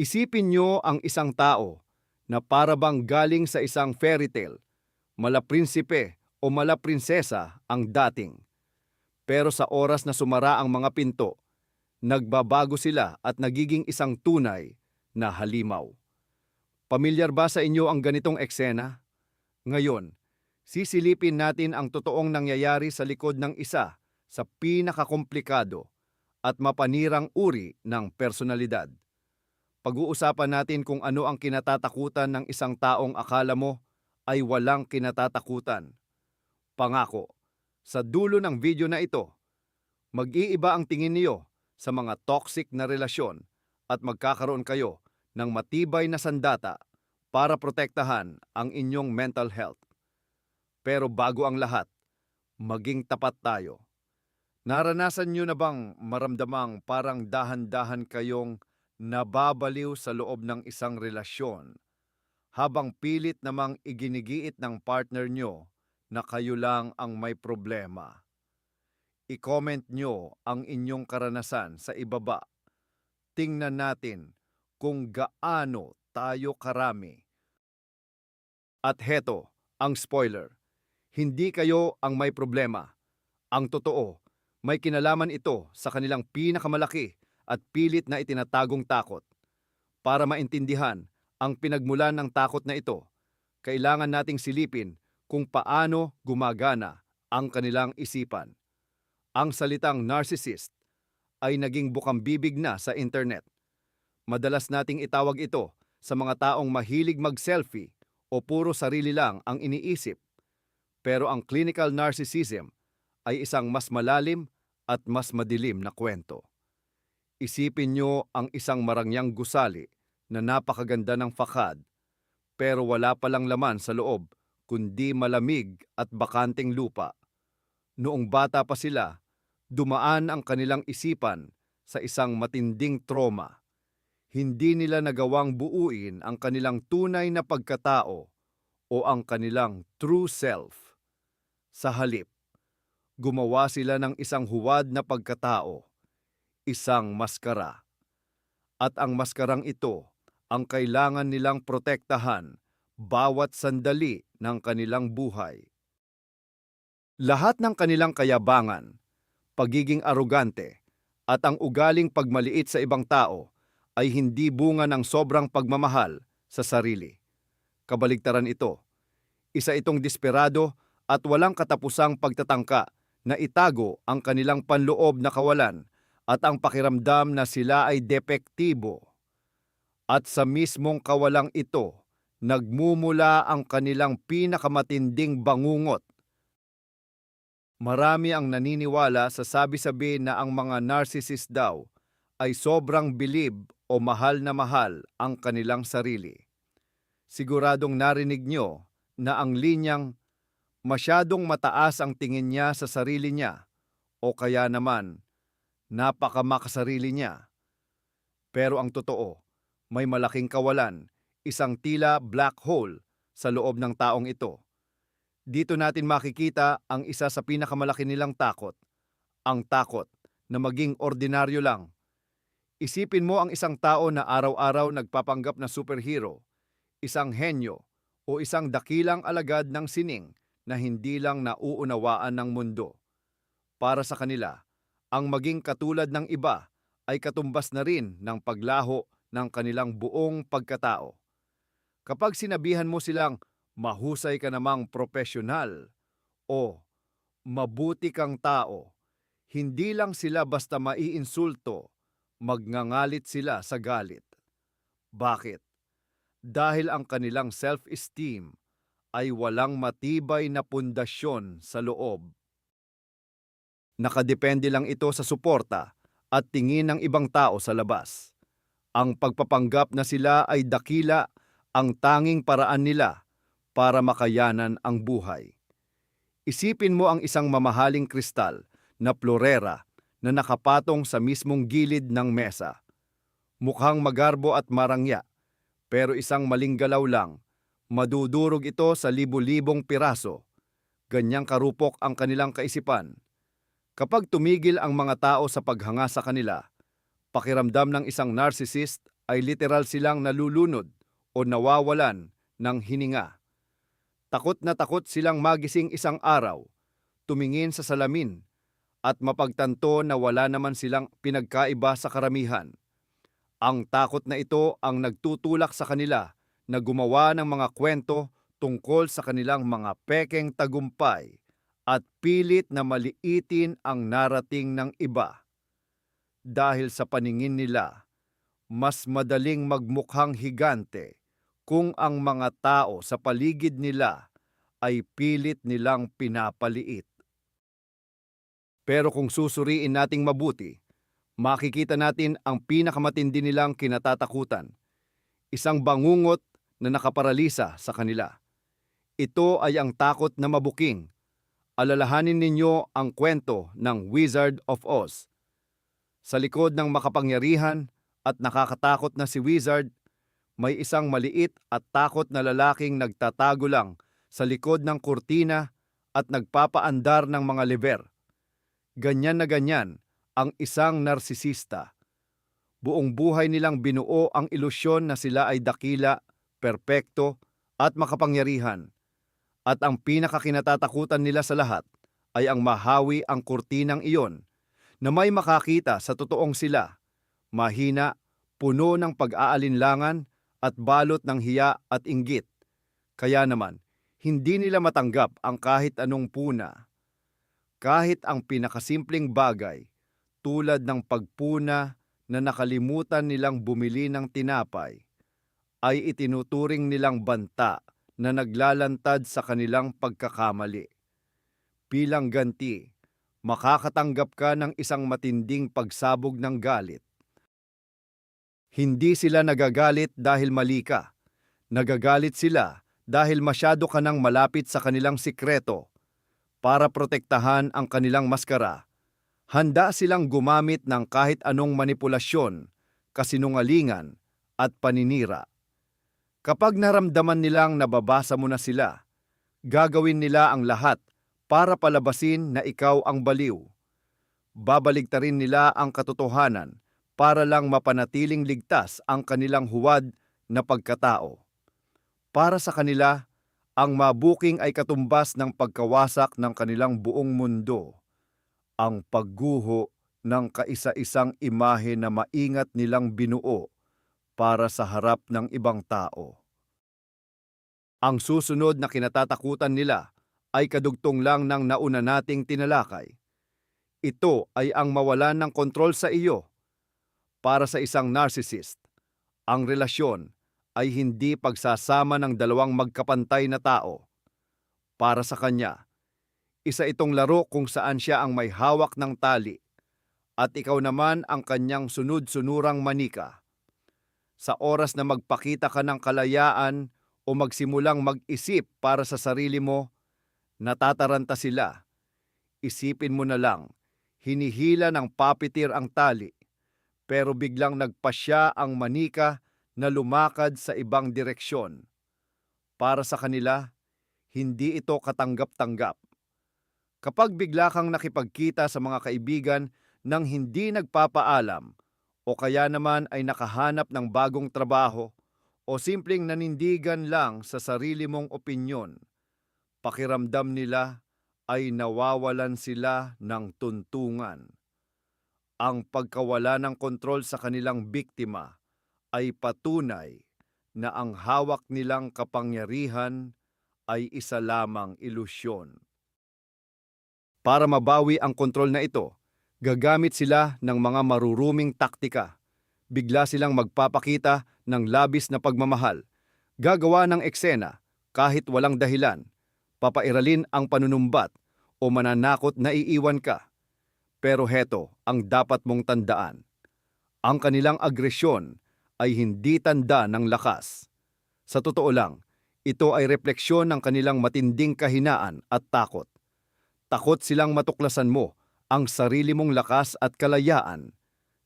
Isipin niyo ang isang tao na para bang galing sa isang fairy tale, malaprinsipe o malaprinsesa ang dating. Pero sa oras na sumara ang mga pinto, nagbabago sila at nagiging isang tunay na halimaw. Pamilyar ba sa inyo ang ganitong eksena? Ngayon, sisilipin natin ang totoong nangyayari sa likod ng isa sa pinakakomplikado at mapanirang uri ng personalidad. Pag-uusapan natin kung ano ang kinatatakutan ng isang taong akala mo ay walang kinatatakutan. Pangako, sa dulo ng video na ito, mag-iiba ang tingin niyo sa mga toxic na relasyon at magkakaroon kayo ng matibay na sandata para protektahan ang inyong mental health. Pero bago ang lahat, maging tapat tayo. Naranasan niyo na bang maramdamang parang dahan-dahan kayong nababaliw sa loob ng isang relasyon habang pilit namang iginigiit ng partner nyo na kayo lang ang may problema? I-comment nyo ang inyong karanasan sa ibaba. Tingnan natin kung gaano tayo karami. At heto ang spoiler. Hindi kayo ang may problema. Ang totoo, may kinalaman ito sa kanilang pinakamalaki at pilit na itinatagong takot. Para maintindihan ang pinagmulan ng takot na ito, kailangan nating silipin kung paano gumagana ang kanilang isipan. Ang salitang narcissist ay naging bukambibig na sa internet. Madalas nating itawag ito sa mga taong mahilig mag-selfie o puro sarili lang ang iniisip. Pero ang clinical narcissism ay isang mas malalim at mas madilim na kwento. Isipin nyo ang isang marangyang gusali na napakaganda ng fakad, pero wala palang laman sa loob kundi malamig at bakanting lupa. Noong bata pa sila, dumaan ang kanilang isipan sa isang matinding trauma. Hindi nila nagawang buuin ang kanilang tunay na pagkatao o ang kanilang true self. Sa halip, gumawa sila ng isang huwad na pagkatao, isang maskara. At ang maskarang ito ang kailangan nilang protektahan bawat sandali ng kanilang buhay. Lahat ng kanilang kayabangan, pagiging arugante, at ang ugaling pagmaliit sa ibang tao ay hindi bunga ng sobrang pagmamahal sa sarili. Kabaligtaran ito. Isa itong desperado at walang katapusang pagtatangka na itago ang kanilang panloob na kawalan at ang pakiramdam na sila ay depektibo. At sa mismong kawalang ito, nagmumula ang kanilang pinakamatinding bangungot. Marami ang naniniwala sa sabi-sabi na ang mga narcissist daw ay sobrang bilib o mahal ang kanilang sarili. Siguradong narinig nyo na ang linyang masyadong mataas ang tingin niya sa sarili niya o kaya naman napakamakasarili niya. Pero ang totoo, may malaking kawalan, isang tila black hole sa loob ng taong ito. Dito natin makikita ang isa sa pinakamalaki nilang takot, ang takot na maging ordinaryo lang. Isipin mo ang isang tao na araw-araw nagpapanggap na superhero, isang henyo o isang dakilang alagad ng sining na hindi lang nauunawaan ng mundo. Para sa kanila, ang maging katulad ng iba ay katumbas na rin ng paglaho ng kanilang buong pagkatao. Kapag sinabihan mo silang mahusay ka namang propesyonal o mabuti kang tao, hindi lang sila basta maiinsulto, magngangalit sila sa galit. Bakit? Dahil ang kanilang self-esteem ay walang matibay na pundasyon sa loob. Nakadepende lang ito sa suporta at tingin ng ibang tao sa labas. Ang pagpapanggap na sila ay dakila ang tanging paraan nila para makayanan ang buhay. Isipin mo ang isang mamahaling kristal na florera na nakapatong sa mismong gilid ng mesa. Mukhang magarbo at marangya, pero isang maling galaw lang, madudurog ito sa libu-libong piraso. Ganyang karupok ang kanilang kaisipan. Kapag tumigil ang mga tao sa paghanga sa kanila, pakiramdam ng isang narcissist ay literal silang nalulunod o nawawalan ng hininga. Takot na takot silang magising isang araw, tumingin sa salamin at mapagtanto na wala naman silang pinagkaiba sa karamihan. Ang takot na ito ang nagtutulak sa kanila na gumawa ng mga kwento tungkol sa kanilang mga pekeng tagumpay at pilit na maliitin ang narating ng iba. Dahil sa paningin nila, mas madaling magmukhang higante kung ang mga tao sa paligid nila ay pilit nilang pinapaliit. Pero kung susuriin nating mabuti, makikita natin ang pinakamatindi nilang kinatatakutan, isang bangungot na nakaparalisa sa kanila. Ito ay ang takot na mabuking. Alalahanin ninyo ang kwento ng Wizard of Oz. Sa likod ng makapangyarihan at nakakatakot na si Wizard, may isang maliit at takot na lalaking nagtatago lang sa likod ng kurtina at nagpapaandar ng mga lever. Ganyan na ganyan ang isang narsisista. Buong buhay nilang binuo ang ilusyon na sila ay dakila, perpekto at makapangyarihan. At ang pinakakinatatakutan nila sa lahat ay ang mahawi ang kurtinang iyon na may makakita sa totoong sila, mahina, puno ng pag-aalinlangan at balot ng hiya at inggit. Kaya naman, hindi nila matanggap ang kahit anong puna. Kahit ang pinakasimpleng bagay, tulad ng pagpuna na nakalimutan nilang bumili ng tinapay, ay itinuturing nilang banta na naglalantad sa kanilang pagkakamali. Bilang ganti, makakatanggap ka ng isang matinding pagsabog ng galit. Hindi sila nagagalit dahil mali ka. Nagagalit sila dahil masyado ka nang malapit sa kanilang sikreto. Para protektahan ang kanilang maskara, handa silang gumamit ng kahit anong manipulasyon, kasinungalingan at paninira. Kapag naramdaman nilang nababasa mo na sila, gagawin nila ang lahat para palabasin na ikaw ang baliw. Babaligtarin nila ang katotohanan para lang mapanatiling ligtas ang kanilang huwad na pagkatao. Para sa kanila, ang mabuking ay katumbas ng pagkawasak ng kanilang buong mundo, ang pagguho ng kaisa-isang imahe na maingat nilang binuo para sa harap ng ibang tao. Ang susunod na kinatatakutan nila ay kadugtong lang ng nauna nating tinalakay. Ito ay ang mawalan ng kontrol sa iyo. Para sa isang narcissist, ang relasyon ay hindi pagsasama ng dalawang magkapantay na tao. Para sa kanya, isa itong laro kung saan siya ang may hawak ng tali at ikaw naman ang kanyang sunod-sunurang manika. Sa oras na magpakita ka ng kalayaan o magsimulang mag-isip para sa sarili mo, natataranta sila. Isipin mo na lang, hinihila ng papitir ang tali, pero biglang nagpasya ang manika na lumakad sa ibang direksyon. Para sa kanila, hindi ito katanggap-tanggap. Kapag bigla kang nakipagkita sa mga kaibigan nang hindi nagpapaalam o kaya naman ay nakahanap ng bagong trabaho o simpleng nanindigan lang sa sarili mong opinyon, pakiramdam nila ay nawawalan sila ng tuntungan. Ang pagkawala ng kontrol sa kanilang biktima ay patunay na ang hawak nilang kapangyarihan ay isa lamang ilusyon. Para mabawi ang kontrol na ito, gagamit sila ng mga maruruming taktika. Bigla silang magpapakita ng labis na pagmamahal, gagawa ng eksena kahit walang dahilan, papairalin ang panunumbat o mananakot na iiwan ka. Pero heto ang dapat mong tandaan. Ang kanilang agresyon ay hindi tanda ng lakas. Sa totoo lang, ito ay refleksyon ng kanilang matinding kahinaan at takot. Takot silang matuklasan mo ang sarili mong lakas at kalayaan.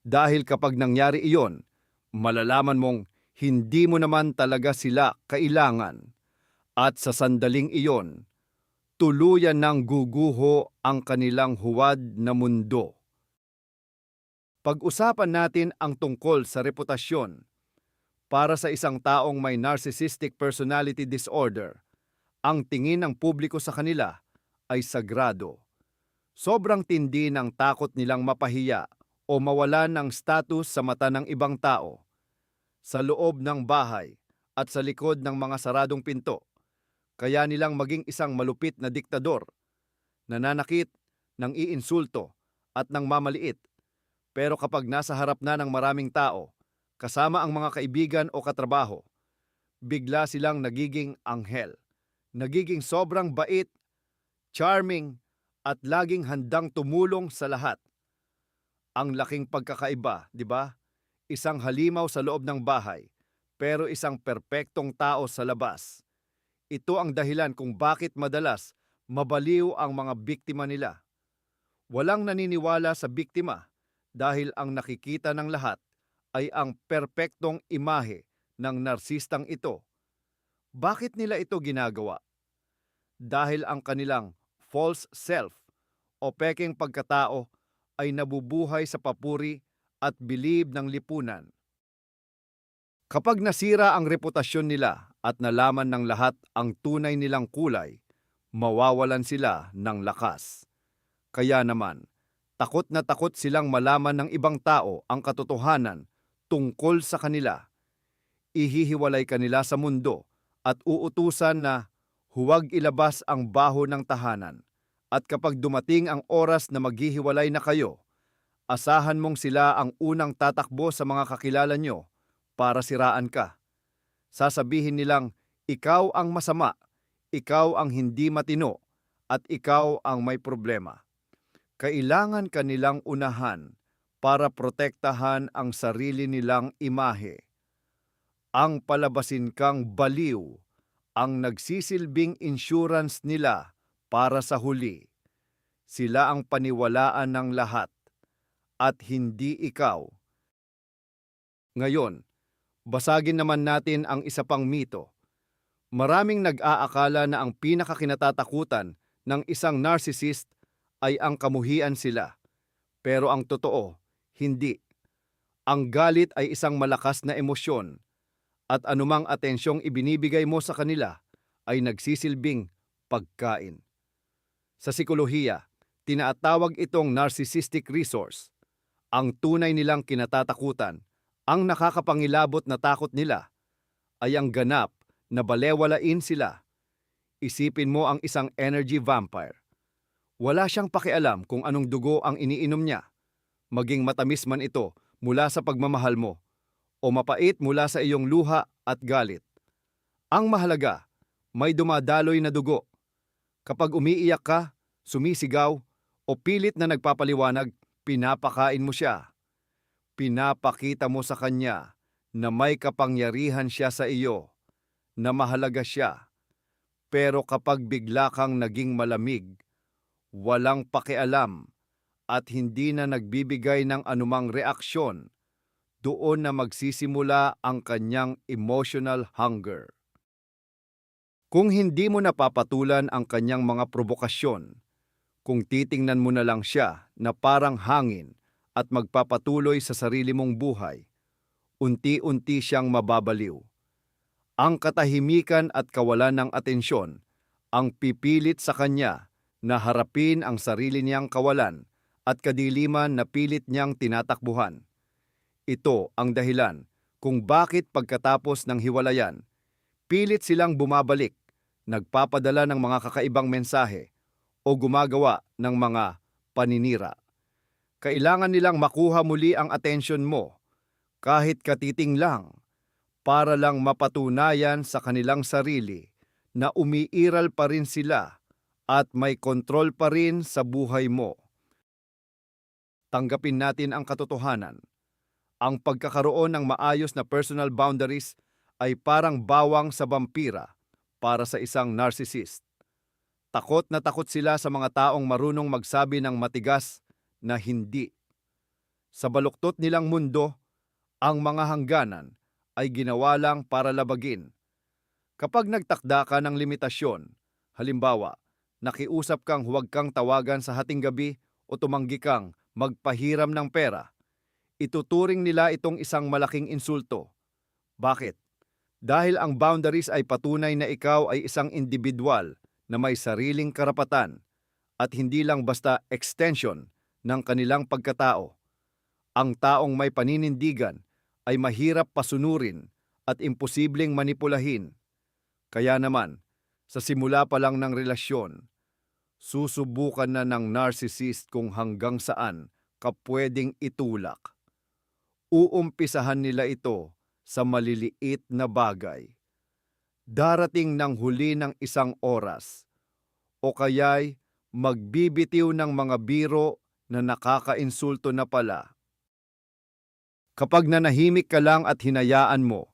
Dahil kapag nangyari iyon, malalaman mong hindi mo naman talaga sila kailangan. At sa sandaling iyon, tuluyan ng guguho ang kanilang huwad na mundo. Pag-usapan natin ang tungkol sa reputasyon. Para sa isang taong may narcissistic personality disorder, ang tingin ng publiko sa kanila ay sagrado. Sobrang tindi ng takot nilang mapahiya o mawalan ng status sa mata ng ibang tao, sa loob ng bahay at sa likod ng mga saradong pinto. Kaya nilang maging isang malupit na diktador, nananakit, nang iinsulto at nang mamaliit. Pero kapag nasa harap na ng maraming tao, kasama ang mga kaibigan o katrabaho, bigla silang nagiging anghel. Nagiging sobrang bait, charming, at laging handang tumulong sa lahat. Ang laking pagkakaiba, di ba? Isang halimaw sa loob ng bahay, pero isang perpektong tao sa labas. Ito ang dahilan kung bakit madalas mabaliw ang mga biktima nila. Walang naniniwala sa biktima dahil ang nakikita ng lahat ay ang perpektong imahe ng narsistang ito. Bakit nila ito ginagawa? Dahil ang kanilang false self o pekeng pagkatao ay nabubuhay sa papuri at bilib ng lipunan. Kapag nasira ang reputasyon nila at nalaman ng lahat ang tunay nilang kulay, mawawalan sila ng lakas. Kaya naman, takot na takot silang malaman ng ibang tao ang katotohanan tungkol sa kanila. Ihihiwalay kanila sa mundo at uutusan na huwag ilabas ang baho ng tahanan. At kapag dumating ang oras na maghihiwalay na kayo, asahan mong sila ang unang tatakbo sa mga kakilala nyo para siraan ka. Sasabihin nilang, ikaw ang masama, ikaw ang hindi matino, at ikaw ang may problema. Kailangan kanilang unahan para protektahan ang sarili nilang imahe. Ang palabasin kang baliw ang nagsisilbing insurance nila para sa huli. Sila ang paniwalaan ng lahat at hindi ikaw. Ngayon, basagin naman natin ang isa pang mito. Maraming nag-aakala na ang pinakakinatatakutan ng isang narcissist ay ang kamuhian sila. Pero ang totoo, hindi. Ang galit ay isang malakas na emosyon at anumang atensyong ibinibigay mo sa kanila ay nagsisilbing pagkain. Sa psikolohiya, tinatawag itong narcissistic resource. Ang tunay nilang kinatatakutan, ang nakakapangilabot na takot nila, ay ang ganap na balewalain sila. Isipin mo ang isang energy vampire. Wala siyang pakialam kung anong dugo ang iniinom niya, maging matamis man ito mula sa pagmamahal mo, o mapait mula sa iyong luha at galit. Ang mahalaga, may dumadaloy na dugo. Kapag umiiyak ka, sumisigaw, o pilit na nagpapaliwanag, pinapakain mo siya. Pinapakita mo sa kanya na may kapangyarihan siya sa iyo, na mahalaga siya. Pero kapag bigla kang naging malamig, walang pakialam, at hindi na nagbibigay ng anumang reaksyon, doon na magsisimula ang kanyang emotional hunger. Kung hindi mo napapatulan ang kanyang mga provokasyon, kung titingnan mo na lang siya na parang hangin at magpapatuloy sa sarili mong buhay, unti-unti siyang mababaliw. Ang katahimikan at kawalan ng atensyon ang pipilit sa kanya na harapin ang sarili niyang kawalan at kadiliman na pilit niyang tinatakbuhan. Ito ang dahilan kung bakit pagkatapos ng hiwalayan, pilit silang bumabalik, nagpapadala ng mga kakaibang mensahe o gumagawa ng mga paninira. Kailangan nilang makuha muli ang atensyon mo, kahit katiting lang, para lang mapatunayan sa kanilang sarili na umiiral pa rin sila at may kontrol pa rin sa buhay mo. Tanggapin natin ang katotohanan. Ang pagkakaroon ng maayos na personal boundaries ay parang bawang sa vampira para sa isang narcissist. Takot na takot sila sa mga taong marunong magsabi ng matigas na hindi. Sa baluktot nilang mundo, ang mga hangganan ay ginawa lang para labagin. Kapag nagtakda ka ng limitasyon, halimbawa, nakiusap kang huwag kang tawagan sa hating gabi o tumanggi kang magpahiram ng pera, ituturing nila itong isang malaking insulto. Bakit? Dahil ang boundaries ay patunay na ikaw ay isang individual na may sariling karapatan at hindi lang basta extension ng kanilang pagkatao. Ang taong may paninindigan ay mahirap pasunurin at imposibleng manipulahin. Kaya naman, sa simula pa lang ng relasyon, susubukan na ng narcissist kung hanggang saan ka pwedeng itulak. Uumpisahan nila ito sa maliliit na bagay. Darating ng huli ng isang oras o kaya'y magbibitiw ng mga biro na nakakainsulto na pala. Kapag nanahimik ka lang at hinayaan mo,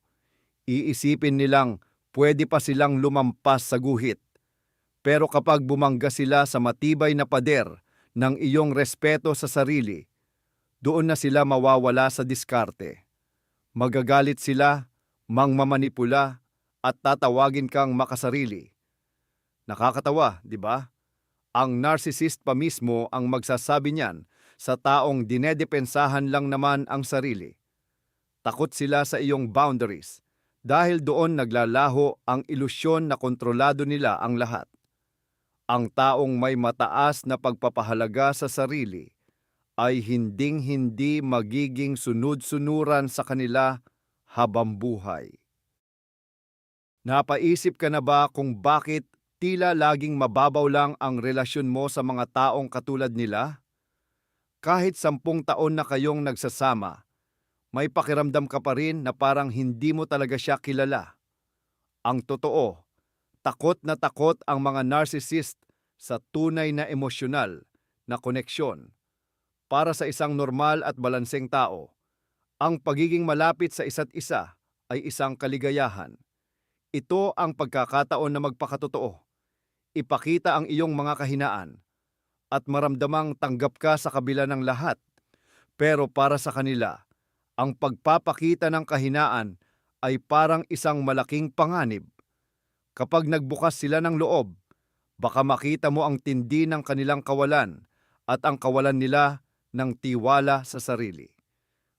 iisipin nilang pwede pa silang lumampas sa guhit. Pero kapag bumangga sila sa matibay na pader ng iyong respeto sa sarili, doon na sila mawawala sa diskarte. Magagalit sila, mangmamanipula, at tatawagin kang makasarili. Nakakatawa, di ba? Ang narcissist pa mismo ang magsasabi niyan sa taong dinedepensahan lang naman ang sarili. Takot sila sa iyong boundaries dahil doon naglalaho ang ilusyon na kontrolado nila ang lahat. Ang taong may mataas na pagpapahalaga sa sarili ay hinding-hindi magiging sunod-sunuran sa kanila habang buhay. Napaisip ka na ba kung bakit tila laging mababaw lang ang relasyon mo sa mga taong katulad nila? Kahit 10 taon na kayong nagsasama, may pakiramdam ka pa rin na parang hindi mo talaga siya kilala. Ang totoo, takot na takot ang mga narcissist sa tunay na emosyonal na koneksyon. Para sa isang normal at balanseng tao, ang pagiging malapit sa isa't isa ay isang kaligayahan. Ito ang pagkakataon na magpakatotoo. Ipakita ang iyong mga kahinaan at maramdamang tanggap ka sa kabila ng lahat. Pero para sa kanila, ang pagpapakita ng kahinaan ay parang isang malaking panganib. Kapag nagbukas sila ng loob, baka makita mo ang tindi ng kanilang kawalan at ang kawalan nila ng tiwala sa sarili.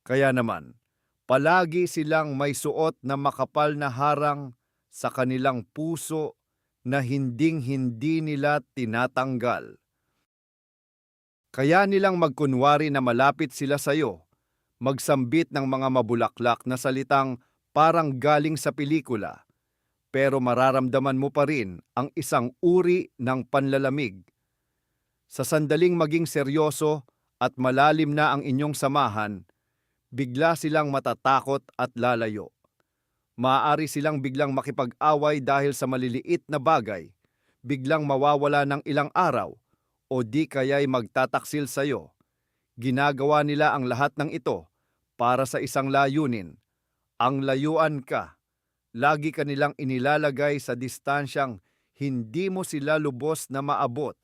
Kaya naman, palagi silang may suot na makapal na harang sa kanilang puso na hinding-hindi nila tinatanggal. Kaya nilang magkunwari na malapit sila sa iyo, magsambit ng mga mabulaklak na salitang parang galing sa pelikula, pero mararamdaman mo pa rin ang isang uri ng panlalamig. Sa sandaling maging seryoso at malalim na ang inyong samahan, bigla silang matatakot at lalayo. Maaari silang biglang makipag-away dahil sa maliliit na bagay, biglang mawawala ng ilang araw, o di kaya'y magtataksil sa iyo. Ginagawa nila ang lahat ng ito para sa isang layunin, ang layuan ka. Lagi ka nilang inilalagay sa distansyang hindi mo sila lubos na maabot.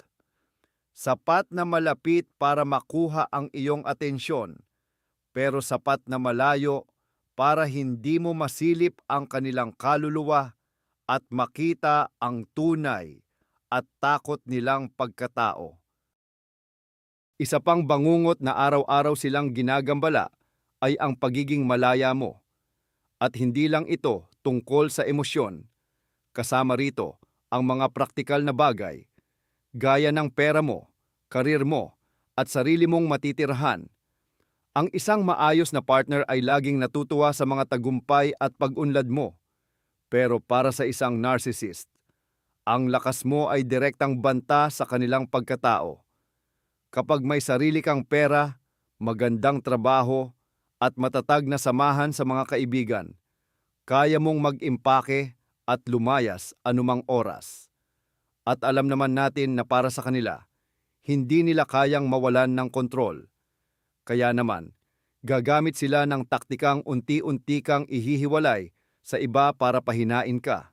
Sapat na malapit para makuha ang iyong atensyon, pero sapat na malayo para hindi mo masilip ang kanilang kaluluwa at makita ang tunay at takot nilang pagkatao. Isa pang bangungot na araw-araw silang ginagambala ay ang pagiging malaya mo. At hindi lang ito tungkol sa emosyon. Kasama rito ang mga praktikal na bagay, gaya ng pera mo, karir mo, at sarili mong matitirhan. Ang isang maayos na partner ay laging natutuwa sa mga tagumpay at pag-unlad mo. Pero para sa isang narcissist, ang lakas mo ay direktang banta sa kanilang pagkatao. Kapag may sarili kang pera, magandang trabaho, at matatag na samahan sa mga kaibigan, kaya mong mag-impake at lumayas anumang oras. At alam naman natin na para sa kanila, hindi nila kayang mawalan ng kontrol. Kaya naman, gagamit sila ng taktikang unti-unti kang ihihiwalay sa iba para pahinain ka.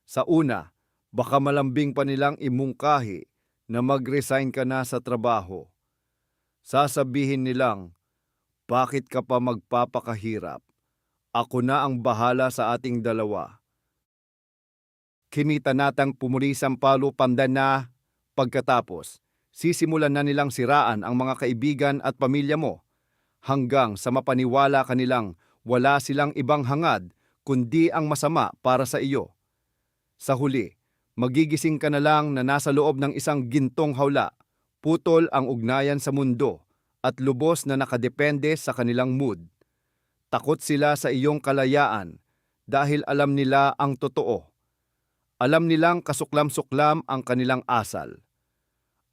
Sa una, baka malambing pa nilang imungkahi na mag-resign ka na sa trabaho. Sasabihin nilang, bakit ka pa magpapakahirap? Ako na ang bahala sa ating dalawa. Kinita natang pumuli sampalo pandan na pagkatapos, sisimulan na nilang siraan ang mga kaibigan at pamilya mo hanggang sa mapaniwala kanilang wala silang ibang hangad kundi ang masama para sa iyo. Sa huli, magigising ka na lang na nasa loob ng isang gintong hawla, putol ang ugnayan sa mundo, at lubos na nakadepende sa kanilang mood. Takot sila sa iyong kalayaan dahil alam nila ang totoo. Alam nilang kasuklam-suklam ang kanilang asal.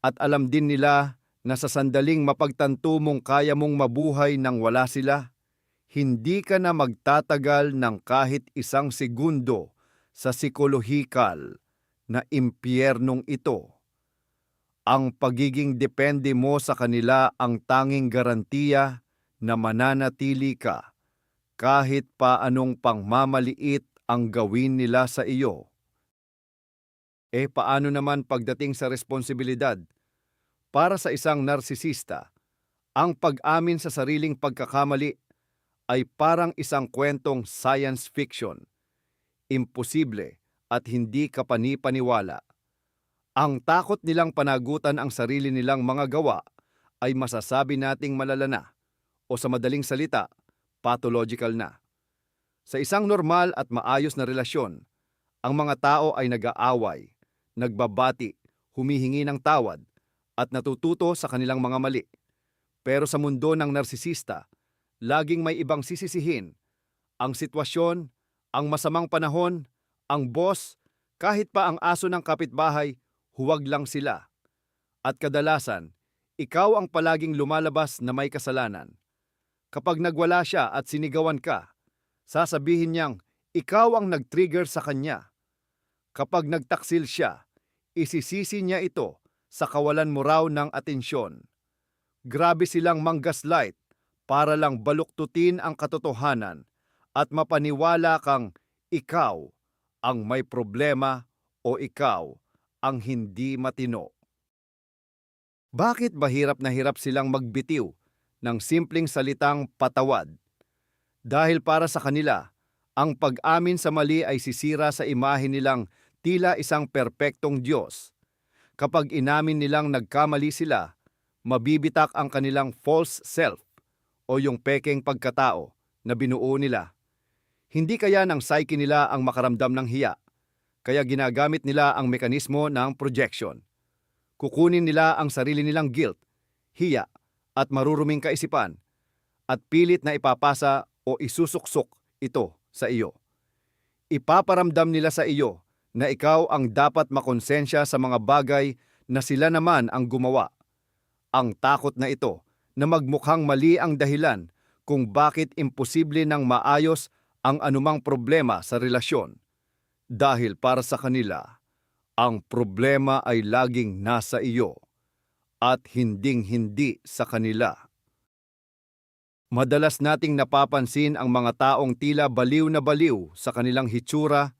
At alam din nila na sa sandaling mapagtanto mong kaya mong mabuhay nang wala sila, hindi ka na magtatagal ng kahit isang segundo sa psikolohikal na impyernong ito. Ang pagiging depende mo sa kanila ang tanging garantiya na mananatili ka kahit pa anong pangmamaliit ang gawin nila sa iyo. Paano naman pagdating sa responsibilidad? Para sa isang narsisista, ang pag-amin sa sariling pagkakamali ay parang isang kwentong science fiction. Imposible at hindi kapani-paniwala. Ang takot nilang panagutan ang sarili nilang mga gawa ay masasabi nating malala na, o sa madaling salita, pathological na. Sa isang normal at maayos na relasyon, ang mga tao ay nag-aaway, nagbabati, humihingi ng tawad, at natututo sa kanilang mga mali. Pero sa mundo ng narsisista, laging may ibang sisisihin. Ang sitwasyon, ang masamang panahon, ang boss, kahit pa ang aso ng kapitbahay, huwag lang sila. At kadalasan, ikaw ang palaging lumalabas na may kasalanan. Kapag nagwala siya at sinigawan ka, sasabihin niyang ikaw ang nag-trigger sa kanya. Kapag nagtaksil siya, isisisi niya ito sa kawalan mo raw ng atensyon. Grabe silang manggaslight para lang baluktutin ang katotohanan at mapaniwala kang ikaw ang may problema o ikaw ang hindi matino. Bakit ba hirap na hirap silang magbitiw ng simpleng salitang patawad? Dahil para sa kanila, ang pag-amin sa mali ay sisira sa imahe nilang tila isang perpektong Diyos. Kapag inamin nilang nagkamali sila, mabibitak ang kanilang false self o yung pekeng pagkatao na binuo nila. Hindi kaya ng psyche nila ang makaramdam ng hiya, kaya ginagamit nila ang mekanismo ng projection. Kukunin nila ang sarili nilang guilt, hiya at maruruming kaisipan at pilit na ipapasa o isusuksok ito sa iyo. Ipaparamdam nila sa iyo na ikaw ang dapat makonsensya sa mga bagay na sila naman ang gumawa. Ang takot na ito na magmukhang mali ang dahilan kung bakit imposible nang maayos ang anumang problema sa relasyon. Dahil para sa kanila, ang problema ay laging nasa iyo at hinding-hindi sa kanila. Madalas nating napapansin ang mga taong tila baliw na baliw sa kanilang hitsura,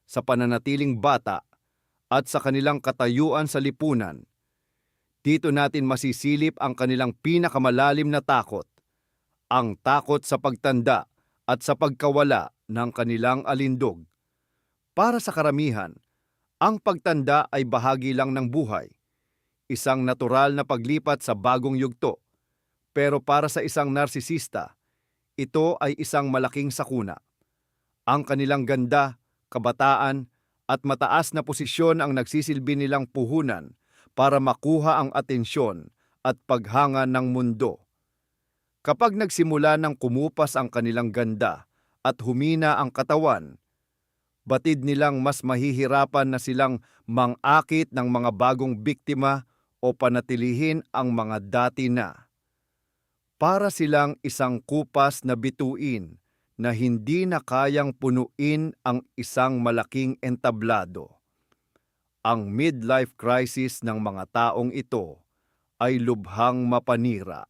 sa pananatiling bata, at sa kanilang katayuan sa lipunan. Dito natin masisilip ang kanilang pinakamalalim na takot, ang takot sa pagtanda at sa pagkawala ng kanilang alindog. Para sa karamihan, ang pagtanda ay bahagi lang ng buhay, isang natural na paglipat sa bagong yugto. Pero para sa isang narsisista, ito ay isang malaking sakuna. Ang kanilang ganda, kabataan, at mataas na posisyon ang nagsisilbi nilang puhunan para makuha ang atensyon at paghanga ng mundo. Kapag nagsimula ng kumupas ang kanilang ganda at humina ang katawan, batid nilang mas mahihirapan na silang mangakit ng mga bagong biktima o panatilihin ang mga dati na. Para silang isang kupas na bituin na hindi na kayang punuin ang isang malaking entablado. Ang midlife crisis ng mga taong ito ay lubhang mapanira.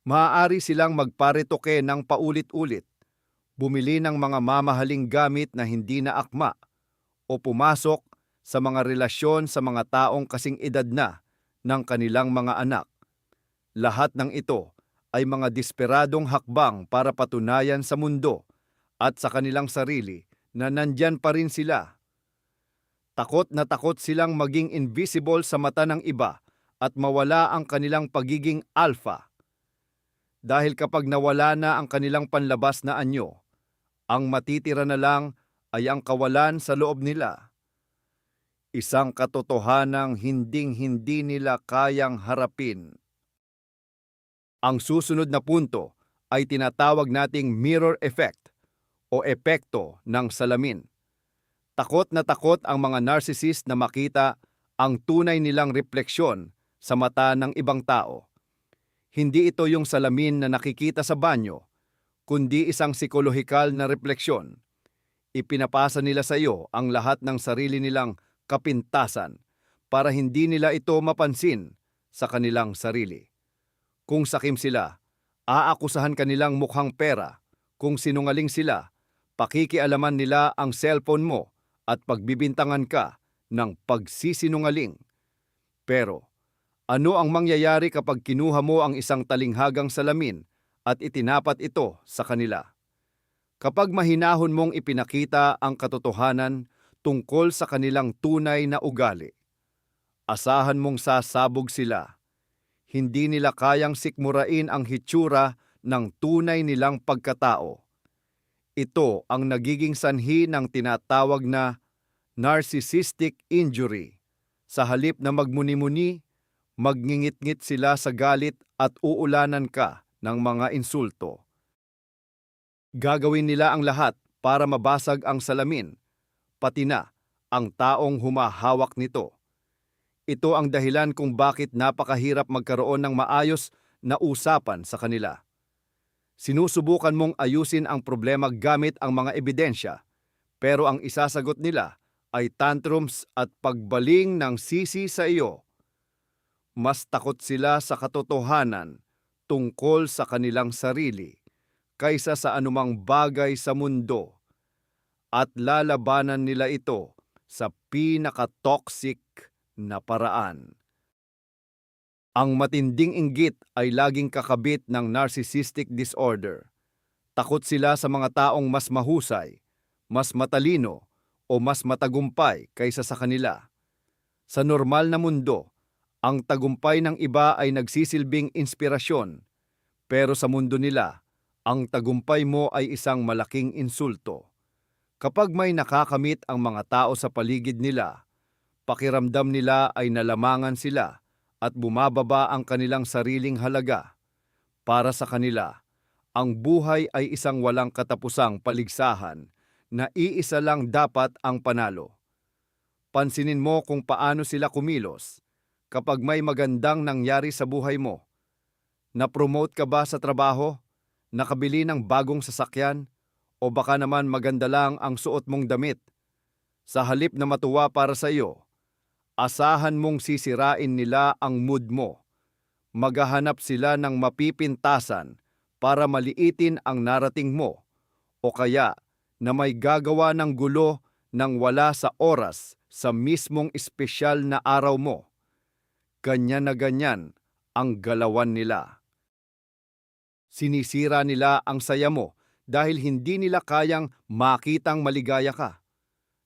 Maaari silang magparetoke ng paulit-ulit, bumili ng mga mamahaling gamit na hindi na akma, o pumasok sa mga relasyon sa mga taong kasing edad na ng kanilang mga anak. Lahat ng ito ay mga desperadong hakbang para patunayan sa mundo at sa kanilang sarili na nandyan pa rin sila. Takot na takot silang maging invisible sa mata ng iba at mawala ang kanilang pagiging alpha. Dahil kapag nawala na ang kanilang panlabas na anyo, Ang matitira na lang ay ang kawalan sa loob nila. Isang katotohanang hinding-hindi nila kayang harapin. Ang susunod na punto ay tinatawag nating mirror effect o epekto ng salamin. Takot na takot ang mga narcissist na makita ang tunay nilang refleksyon sa mata ng ibang tao. Hindi ito yung salamin na nakikita sa banyo, kundi isang psikolohikal na refleksyon. Ipinapasa nila sa iyo ang lahat ng sarili nilang kapintasan para hindi nila ito mapansin sa kanilang sarili. Kung sakim sila, aakusahan kanilang mukhang pera. Kung sinungaling sila, pakikialaman nila ang cellphone mo at pagbibintangan ka ng pagsisinungaling. Pero, ano ang mangyayari kapag kinuha mo ang isang talinghagang salamin at itinapat ito sa kanila? Kapag mahinahon mong ipinakita ang katotohanan tungkol sa kanilang tunay na ugali, asahan mong sasabog sila. Hindi nila kayang sikmurain ang hitsura ng tunay nilang pagkatao. Ito ang nagiging sanhi ng tinatawag na narcissistic injury. Sa halip na magmuni-muni, magngingit-ngit sila sa galit at uulanan ka ng mga insulto. Gagawin nila ang lahat para mabasag ang salamin, pati na ang taong humahawak nito. Ito ang dahilan kung bakit napakahirap magkaroon ng maayos na usapan sa kanila. Sinusubukan mong ayusin ang problema gamit ang mga ebidensya, pero ang isasagot nila ay tantrums at pagbaling ng sisi sa iyo. Mas takot sila sa katotohanan tungkol sa kanilang sarili kaysa sa anumang bagay sa mundo, at lalabanan nila ito sa pinaka-toxic na paraan. Ang matinding inggit ay laging kakabit ng narcissistic disorder. Takot sila sa mga taong mas mahusay, mas matalino, o mas matagumpay kaysa sa kanila. Sa normal na mundo, ang tagumpay ng iba ay nagsisilbing inspirasyon, pero sa mundo nila, ang tagumpay mo ay isang malaking insulto. Kapag may nakakamit ang mga tao sa paligid nila, pakiramdam nila ay nalamangan sila at bumababa ang kanilang sariling halaga. Para sa kanila, ang buhay ay isang walang katapusang paligsahan na iisa lang dapat ang panalo. Pansinin mo kung paano sila kumilos kapag may magandang nangyari sa buhay mo. Na-promote ka ba sa trabaho? Nakabili ng bagong sasakyan? O baka naman maganda lang ang suot mong damit? Sa halip na matuwa para sa iyo, asahan mong sisirain nila ang mood mo. Maghahanap sila ng mapipintasan para maliitin ang narating mo, o kaya na may gagawa ng gulo nang wala sa oras sa mismong espesyal na araw mo. Ganyan na ganyan ang galawan nila. Sinisira nila ang saya mo dahil hindi nila kayang makitang maligaya ka.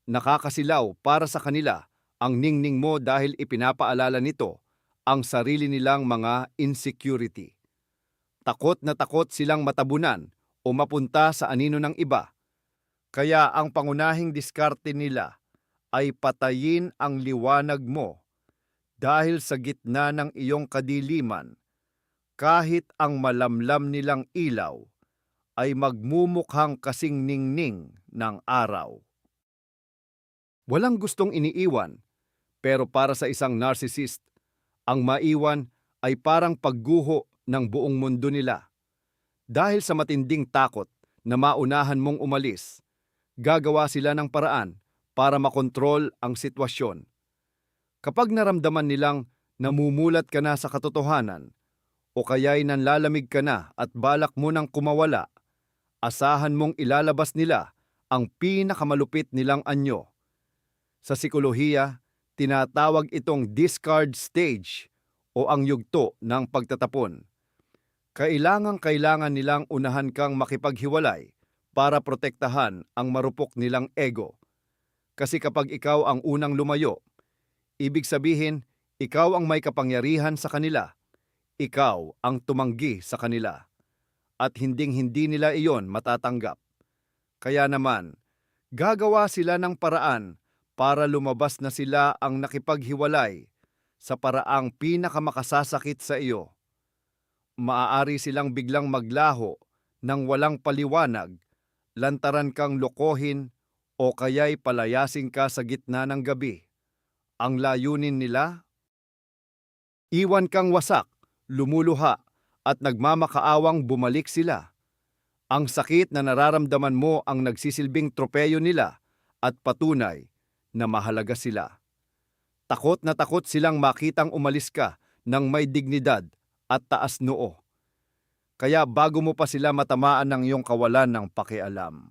Nakakasilaw para sa kanila ang ningning mo dahil ipinapaalala nito ang sarili nilang mga insecurity. Takot na takot silang matabunan o mapunta sa anino ng iba. Kaya ang pangunahing diskarte nila ay patayin ang liwanag mo dahil sa gitna ng iyong kadiliman, kahit ang malamlam nilang ilaw ay magmumukhang kasing ningning ng araw. Walang gustong iniiwan, pero para sa isang narcissist, ang maiwan ay parang pagguho ng buong mundo nila. Dahil sa matinding takot na maunahan mong umalis, gagawa sila ng paraan para makontrol ang sitwasyon. Kapag naramdaman nilang namumulat ka na sa katotohanan, o kaya'y nanlalamig ka na at balak mo nang kumawala, asahan mong ilalabas nila ang pinakamalupit nilang anyo. Sa psikolohiya, tinatawag itong discard stage o ang yugto ng pagtatapon. Kailangan nilang unahan kang makipaghiwalay para protektahan ang marupok nilang ego. Kasi kapag ikaw ang unang lumayo, ibig sabihin, ikaw ang may kapangyarihan sa kanila. Ikaw ang tumanggi sa kanila. At hinding-hindi nila iyon matatanggap. Kaya naman, gagawa sila ng paraan para lumabas na sila ang nakipaghiwalay sa paraang pinakamakasasakit sa iyo. Maaari silang biglang maglaho ng walang paliwanag, lantaran kang lokohin o kaya'y palayasin ka sa gitna ng gabi. Ang layunin nila, iwan kang wasak, lumuluha, at nagmamakaawang bumalik sila. Ang sakit na nararamdaman mo ang nagsisilbing tropeyo nila at patunay na mahalaga sila. Takot na takot silang makitang umalis ka ng may dignidad at taas noo. Kaya bago mo pa sila matamaan ng iyong kawalan ng pakialam,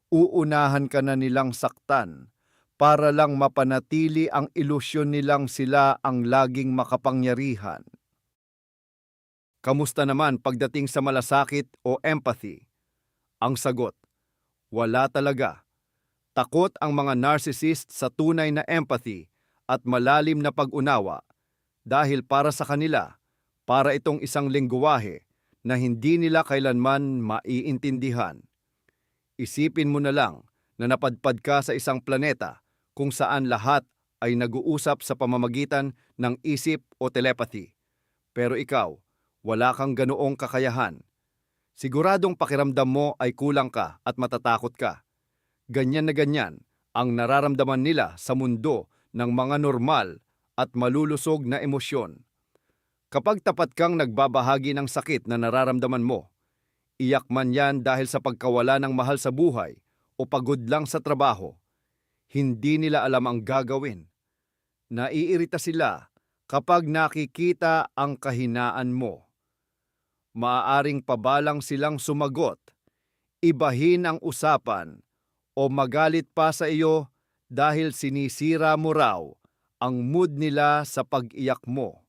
uunahan ka na nilang saktan para lang mapanatili ang ilusyon nilang sila ang laging makapangyarihan. Kamusta naman pagdating sa malasakit o empathy? Ang sagot, wala talaga. Takot ang mga narcissist sa tunay na empathy at malalim na pag-unawa dahil para sa kanila, para itong isang lengguwahe na hindi nila kailanman maiintindihan. Isipin mo na lang na napadpad ka sa isang planeta kung saan lahat ay nag-uusap sa pamamagitan ng isip o telepathy. Pero ikaw, wala kang ganoong kakayahan. Siguradong pakiramdam mo ay kulang ka at matatakot ka. Ganyan na ganyan ang nararamdaman nila sa mundo ng mga normal at malulusog na emosyon. Kapag tapat kang nagbabahagi ng sakit na nararamdaman mo, iyak man yan dahil sa pagkawala ng mahal sa buhay o pagod lang sa trabaho, hindi nila alam ang gagawin. Naiirita sila kapag nakikita ang kahinaan mo. Maaaring pabalang silang sumagot, ibahin ang usapan, o magalit pa sa iyo dahil sinisira mo raw ang mood nila sa pag-iyak mo.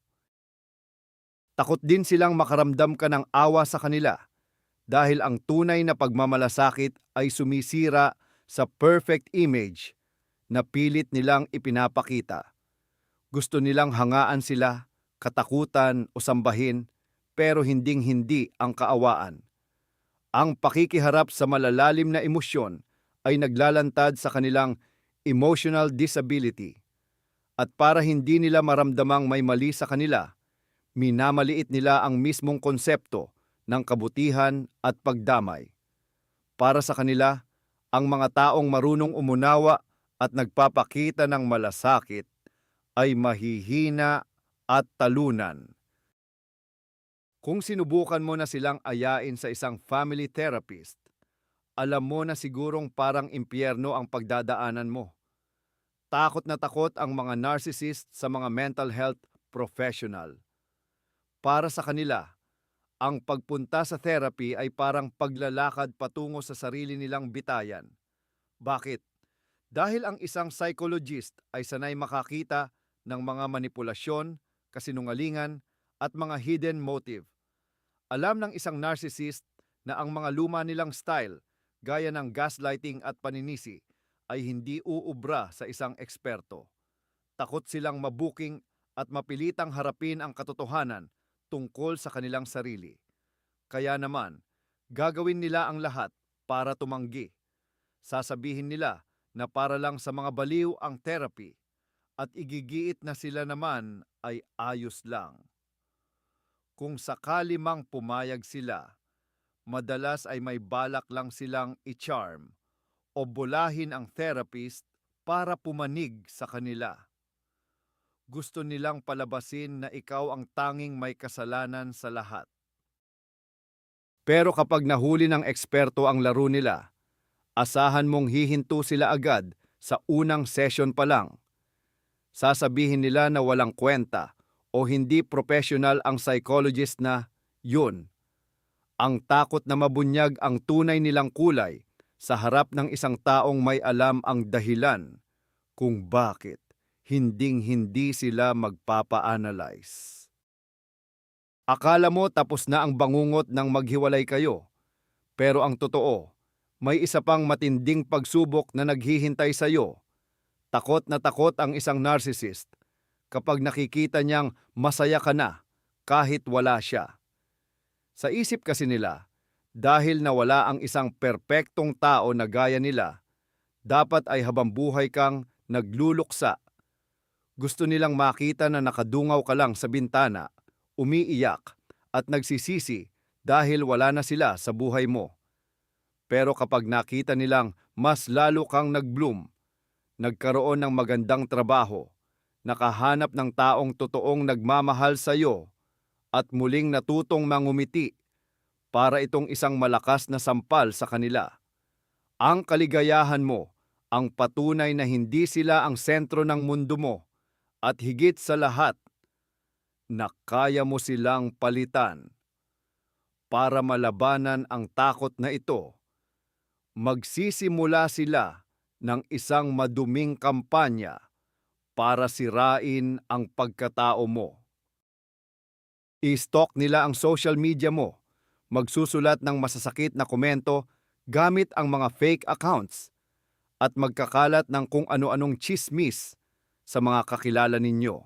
Takot din silang makaramdam ka ng awa sa kanila dahil ang tunay na pagmamalasakit ay sumisira sa perfect image na pilit nilang ipinapakita. Gusto nilang hangaan sila, katakutan o sambahin, pero hinding-hindi ang kaawaan. Ang pakikiharap sa malalalim na emosyon ay naglalantad sa kanilang emotional disability. At para hindi nila maramdamang may mali sa kanila, minamaliit nila ang mismong konsepto ng kabutihan at pagdamay. Para sa kanila, ang mga taong marunong umunawa at nagpapakita ng malasakit ay mahihina at talunan. Kung sinubukan mo na silang ayain sa isang family therapist, alam mo na sigurong parang impyerno ang pagdadaanan mo. Takot na takot ang mga narcissist sa mga mental health professional. Para sa kanila, ang pagpunta sa therapy ay parang paglalakad patungo sa sarili nilang bitayan. Bakit? Dahil ang isang psychologist ay sanay makakita ng mga manipulasyon, kasinungalingan, at mga hidden motive. Alam ng isang narcissist na ang mga luma nilang style, gaya ng gaslighting at paninisi, ay hindi uubra sa isang eksperto. Takot silang mabuking at mapilitang harapin ang katotohanan tungkol sa kanilang sarili. Kaya naman, gagawin nila ang lahat para tumanggi. Sasabihin nila na para lang sa mga baliw ang therapy at igigiit na sila naman ay ayos lang. Kung sakali mang pumayag sila, madalas ay may balak lang silang i-charm o bulahin ang therapist para pumanig sa kanila. Gusto nilang palabasin na ikaw ang tanging may kasalanan sa lahat. Pero kapag nahuli ng eksperto ang laro nila, asahan mong hihinto sila agad sa unang session pa lang. Sasabihin nila na walang kwenta o hindi professional ang psychologist na yun. Ang takot na mabunyag ang tunay nilang kulay sa harap ng isang taong may alam ang dahilan kung bakit hinding-hindi sila magpapa-analyze. Akala mo tapos na ang bangungot ng maghiwalay kayo, pero ang totoo, may isa pang matinding pagsubok na naghihintay sa iyo. Takot na takot ang isang narcissist kapag nakikita niyang masaya ka na kahit wala siya. Sa isip kasi nila, Dahil nawala ang isang perpektong tao na gaya nila, dapat ay habambuhay kang nagluluksa. Gusto nilang makita na nakadungaw ka lang sa bintana, umiiyak, at nagsisisi dahil wala na sila sa buhay mo. Pero kapag nakita nilang mas lalo kang nag-bloom, nagkaroon ng magandang trabaho, nakahanap ng taong totoong nagmamahal sa iyo, at muling natutong mangumiti, para itong isang malakas na sampal sa kanila. Ang kaligayahan mo ang patunay na hindi sila ang sentro ng mundo mo, at higit sa lahat, na kaya mo silang palitan. Para malabanan ang takot na ito, magsisimula sila ng isang maduming kampanya para sirain ang pagkatao mo. I-stalk nila ang social media mo, magsusulat ng masasakit na komento gamit ang mga fake accounts, at magkakalat ng kung ano-anong tsismis sa mga kakilala ninyo.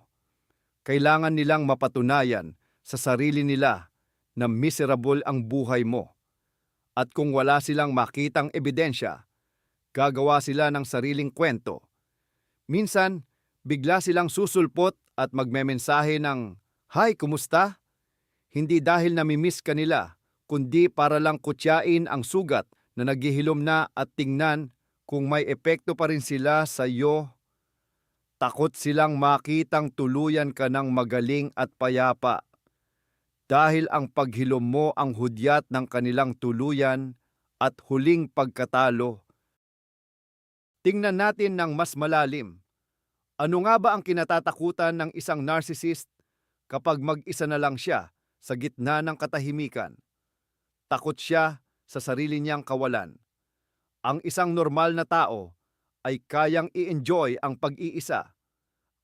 Kailangan nilang mapatunayan sa sarili nila na miserable ang buhay mo. At kung wala silang makitang ebidensya, gagawa sila ng sariling kwento. Minsan, bigla silang susulpot at magmemensahe ng, "Hi, kumusta?" Hindi dahil namimiss ka nila, kundi para lang kutyain ang sugat na naghihilom na at tingnan kung may epekto pa rin sila sa iyo. Takot silang makitang tuluyan ka ng magaling at payapa. Dahil ang paghilom mo ang hudyat ng kanilang tuluyan at huling pagkatalo. Tingnan natin ng mas malalim. Ano nga ba ang kinatatakutan ng isang narcissist kapag mag-isa na lang siya sa gitna ng katahimikan? Takot siya sa sarili niyang kawalan. Ang isang normal na tao ay kayang i-enjoy ang pag-iisa,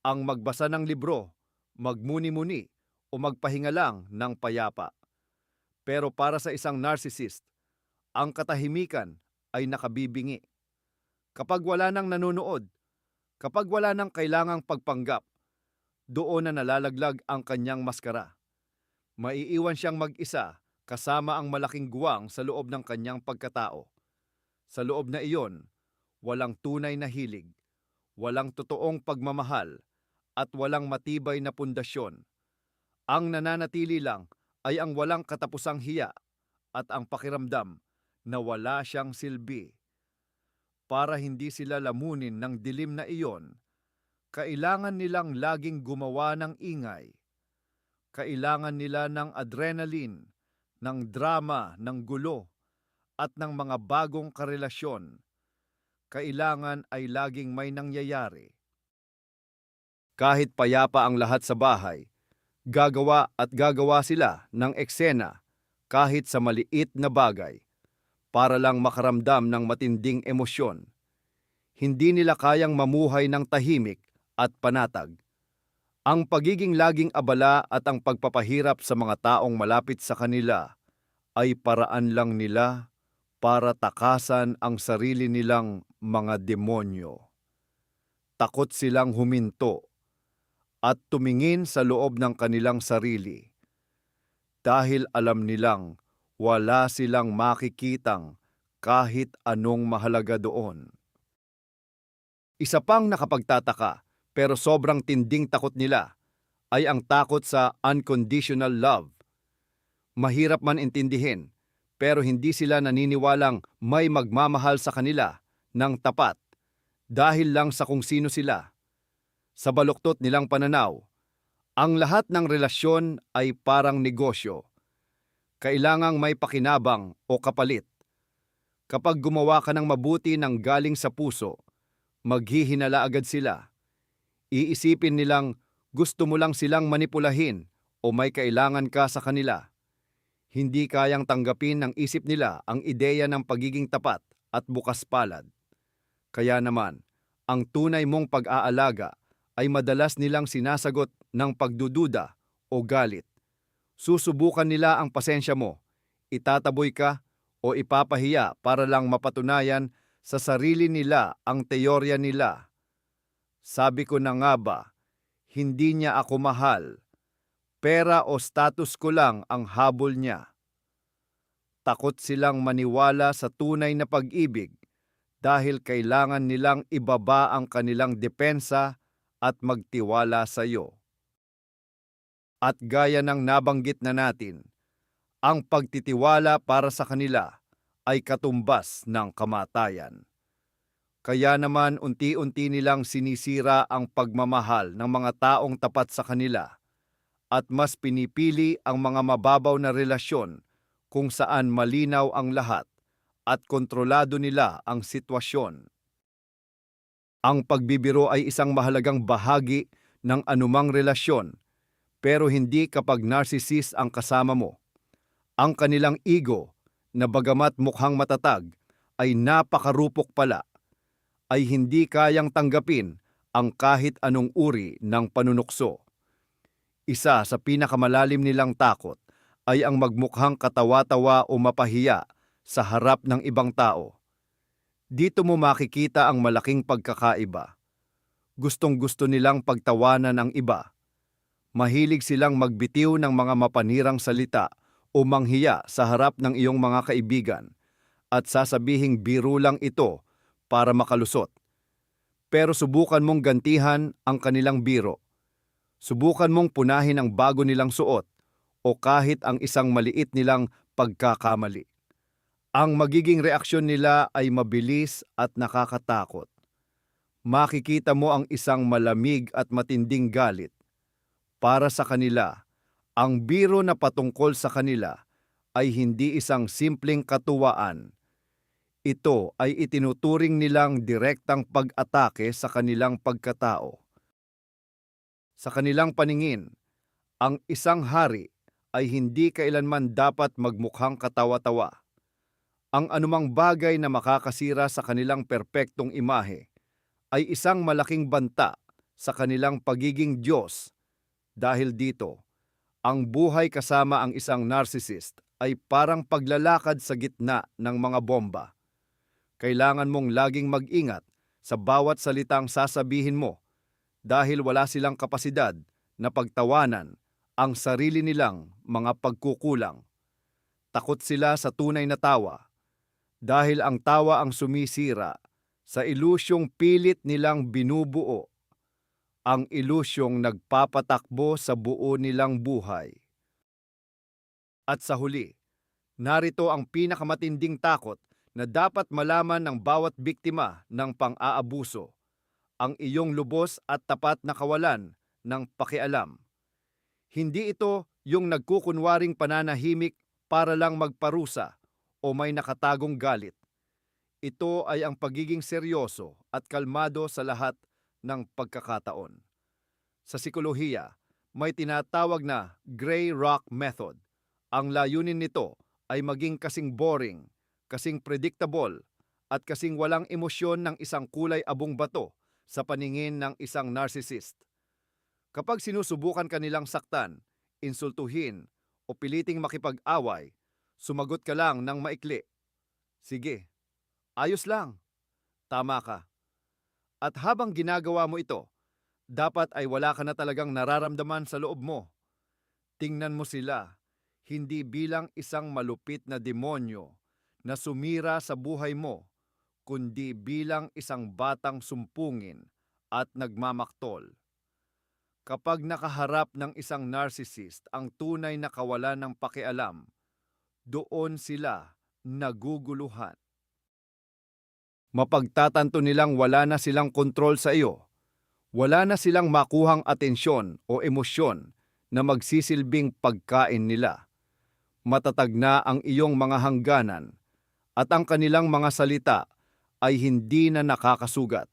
ang magbasa ng libro, magmuni-muni, o magpahinga lang ng payapa. Pero para sa isang narcissist, ang katahimikan ay nakabibingi. Kapag wala nang nanonood, kapag wala nang kailangang pagpanggap, doon na nalalaglag ang kanyang maskara. Maiiwan siyang mag-isa kasama ang malaking guwang sa loob ng kanyang pagkatao. Sa loob na iyon, walang tunay na hilig, walang totoong pagmamahal, at walang matibay na pundasyon. Ang nananatili lang ay ang walang katapusang hiya at ang pakiramdam na wala siyang silbi. Para hindi sila lamunin ng dilim na iyon, kailangan nilang laging gumawa ng ingay. Kailangan nila ng adrenaline, ng drama, ng gulo, at ng mga bagong karelasyon. Kailangan ay laging may nangyayari. Kahit payapa ang lahat sa bahay, gagawa at gagawa sila ng eksena kahit sa maliit na bagay para lang makaramdam ng matinding emosyon. Hindi nila kayang mamuhay ng tahimik at panatag. Ang pagiging laging abala at ang pagpapahirap sa mga taong malapit sa kanila ay paraan lang nila para takasan ang sarili nilang mga demonyo. Takot silang huminto at tumingin sa loob ng kanilang sarili dahil alam nilang wala silang makikitang kahit anong mahalaga doon. Isa pang nakapagtataka pero sobrang tinding takot nila ay ang takot sa unconditional love. Mahirap man intindihin, pero hindi sila naniniwalang may magmamahal sa kanila ng tapat dahil lang sa kung sino sila. Sa baluktot nilang pananaw, ang lahat ng relasyon ay parang negosyo. Kailangang may pakinabang o kapalit. Kapag gumawa ka ng mabuti ng galing sa puso, maghihinala agad sila. Iisipin nilang gusto mo lang silang manipulahin o may kailangan ka sa kanila. Hindi kayang tanggapin ng isip nila ang ideya ng pagiging tapat at bukas palad. Kaya naman, ang tunay mong pag-aalaga ay madalas nilang sinasagot ng pagdududa o galit. Susubukan nila ang pasensya mo, itataboy ka o ipapahiya para lang mapatunayan sa sarili nila ang teorya nila. Sabi ko na nga ba, hindi niya ako mahal. Pera o status ko lang ang habol niya. Takot silang maniwala sa tunay na pag-ibig dahil kailangan nilang ibaba ang kanilang depensa at magtiwala sa iyo. At gaya ng nabanggit na natin, ang pagtitiwala para sa kanila ay katumbas ng kamatayan. Kaya naman unti-unti nilang sinisira ang pagmamahal ng mga taong tapat sa kanila at mas pinipili ang mga mababaw na relasyon kung saan malinaw ang lahat at kontrolado nila ang sitwasyon. Ang pagbibiro ay isang mahalagang bahagi ng anumang relasyon, pero hindi kapag narcissist ang kasama mo. Ang kanilang ego, na bagamat mukhang matatag, ay napakarupok pala, ay hindi kayang tanggapin ang kahit anong uri ng panunukso. Isa sa pinakamalalim nilang takot ay ang magmukhang katawa-tawa o mapahiya sa harap ng ibang tao. Dito mo makikita ang malaking pagkakaiba. Gustong-gusto nilang pagtawanan ang iba. Mahilig silang magbitiw ng mga mapanirang salita o manghiya sa harap ng iyong mga kaibigan at sasabihing biro lang ito para makalusot. Pero subukan mong gantihan ang kanilang biro. Subukan mong punahin ang bago nilang suot o kahit ang isang maliit nilang pagkakamali. Ang magiging reaksyon nila ay mabilis at nakakatakot. Makikita mo ang isang malamig at matinding galit. Para sa kanila, ang biro na patungkol sa kanila ay hindi isang simpleng katuwaan. Ito ay itinuturing nilang direktang pag-atake sa kanilang pagkatao. Sa kanilang paningin, ang isang hari ay hindi kailanman dapat magmukhang katawa-tawa. Ang anumang bagay na makakasira sa kanilang perpektong imahe ay isang malaking banta sa kanilang pagiging Diyos. Dahil dito, ang buhay kasama ang isang narcissist ay parang paglalakad sa gitna ng mga bomba. Kailangan mong laging mag-ingat sa bawat salitang sasabihin mo dahil wala silang kapasidad na pagtawanan ang sarili nilang mga pagkukulang. Takot sila sa tunay na tawa dahil ang tawa ang sumisira sa ilusyong pilit nilang binubuo, ang ilusyong nagpapatakbo sa buo nilang buhay. At sa huli, narito ang pinakamatinding takot na dapat malaman ng bawat biktima ng pang-aabuso, ang iyong lubos at tapat na kawalan ng pakialam. Hindi ito yung nagkukunwaring pananahimik para lang magparusa o may nakatagong galit. Ito ay ang pagiging seryoso at kalmado sa lahat ng pagkakataon. Sa psikolohiya, may tinatawag na gray rock method. Ang layunin nito ay maging kasing boring, kasing predictable, at kasing walang emosyon ng isang kulay abong bato sa paningin ng isang narcissist. Kapag sinusubukan kanilang saktan, insultuhin, o piliting makipag-away, sumagot ka lang ng maikli. Sige, ayos lang. Tama ka. At habang ginagawa mo ito, dapat ay wala ka na talagang nararamdaman sa loob mo. Tingnan mo sila, hindi bilang isang malupit na demonyo na sumira sa buhay mo, kundi bilang isang batang sumpungin at nagmamaktol. Kapag nakaharap ng isang narcissist ang tunay na kawalan ng pakialam, doon sila naguguluhan. Mapagtatanto nilang wala na silang kontrol sa iyo. Wala na silang makuhang atensyon o emosyon na magsisilbing pagkain nila. Matatag na ang iyong mga hangganan at ang kanilang mga salita ay hindi na nakakasugat.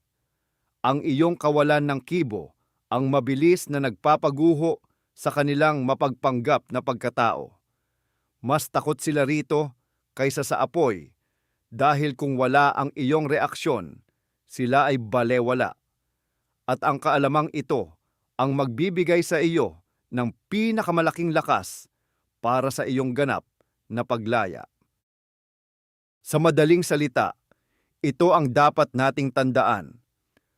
Ang iyong kawalan ng kibo ang mabilis na nagpapaguho sa kanilang mapagpanggap na pagkatao. Mas takot sila rito kaysa sa apoy dahil kung wala ang iyong reaksyon, sila ay balewala. At ang kaalamang ito ang magbibigay sa iyo ng pinakamalaking lakas para sa iyong ganap na paglaya. Sa madaling salita, ito ang dapat nating tandaan.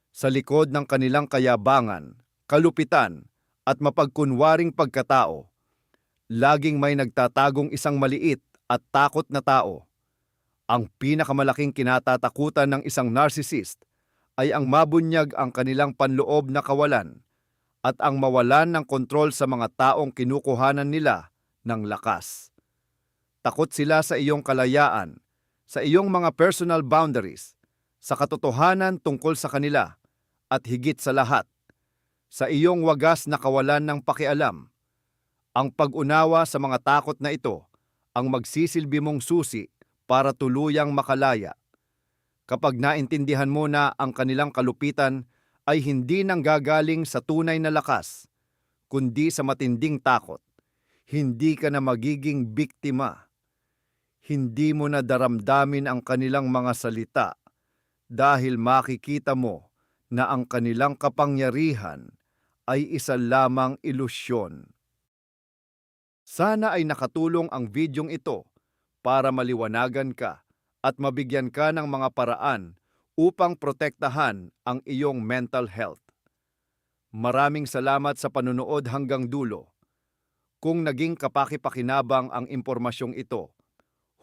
Sa likod ng kanilang kayabangan, kalupitan at mapagkunwaring pagkatao, laging may nagtatagong isang maliit at takot na tao. Ang pinakamalaking kinatatakutan ng isang narcissist ay ang mabunyag ang kanilang panloob na kawalan at ang mawalan ng kontrol sa mga taong kinukuhanan nila ng lakas. Takot sila sa iyong kalayaan, sa iyong mga personal boundaries, sa katotohanan tungkol sa kanila, at higit sa lahat, sa iyong wagas na kawalan ng pakialam. Ang pag-unawa sa mga takot na ito ang magsisilbi mong susi para tuluyang makalaya. Kapag naintindihan mo na ang kanilang kalupitan ay hindi nanggagaling sa tunay na lakas, kundi sa matinding takot, hindi ka na magiging biktima. Hindi mo na daramdamin ang kanilang mga salita dahil makikita mo na ang kanilang kapangyarihan ay isa lamang ilusyon. Sana ay nakatulong ang videong ito para maliwanagan ka at mabigyan ka ng mga paraan upang protektahan ang iyong mental health. Maraming salamat sa panunood hanggang dulo. Kung naging kapaki-pakinabang ang impormasyong ito,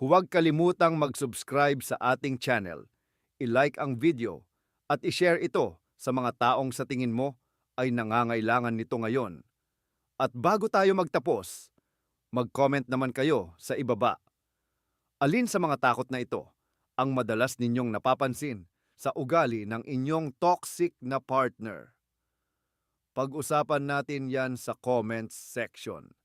huwag kalimutang mag-subscribe sa ating channel, i-like ang video at i-share ito sa mga taong sa tingin mo ay nangangailangan nito ngayon. At bago tayo magtapos, mag-comment naman kayo sa ibaba. Alin sa mga takot na ito ang madalas ninyong napapansin sa ugali ng inyong toxic na partner? Pag-usapan natin yan sa comments section.